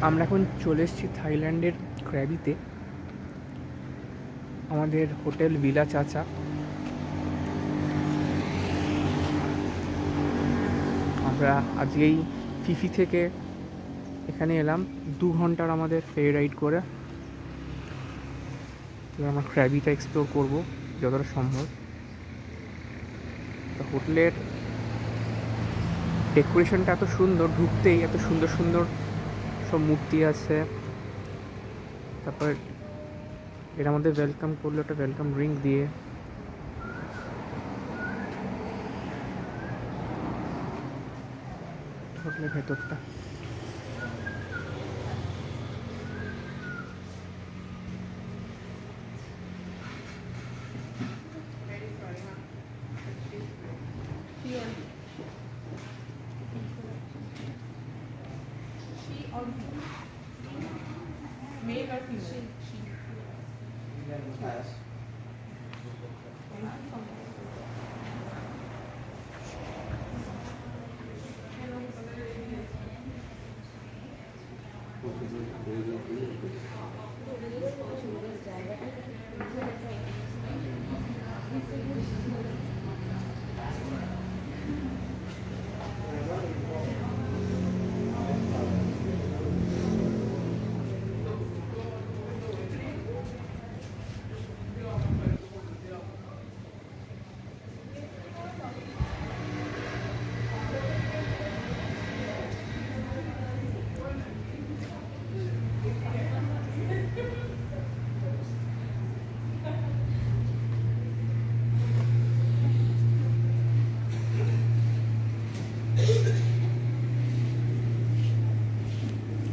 আমরা এখন চলে এসেছি থাইল্যান্ডের ক্র্যাবিতে, আমাদের হোটেল ভিলা চাচা। আমরা আজকেই ফিফি থেকে এখানে এলাম, 2 ঘন্টার আমাদের ফেরি রাইড করে। এবার আমরা ক্র্যাবিটা এক্সপ্লোর করবো যতটা সম্ভব। তো হোটেলের ডেকোরেশনটা এত সুন্দর, ঢুকতেই এত সুন্দর সুন্দর সব মূর্তি আছে। তারপর এর আমাদের ওয়েলকাম করলো একটা ওয়েলকাম ড্রিঙ্ক দিয়ে। হোটেলের ভেতরটা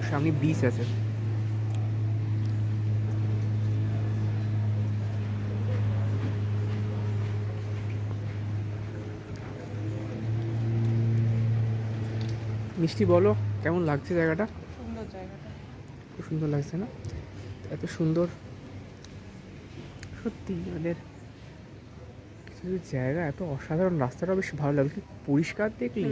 সামনে বিচ আছে। মিষ্টি বলো, কেমন লাগছে জায়গাটা? সুন্দর জায়গাটা, খুব সুন্দর লাগছে না? এত সুন্দর সত্যি, ওদের কিছু কিছু জায়গা এত অসাধারণ, রাস্তাটা বেশ ভালো লাগছে, পরিষ্কার দেখলি।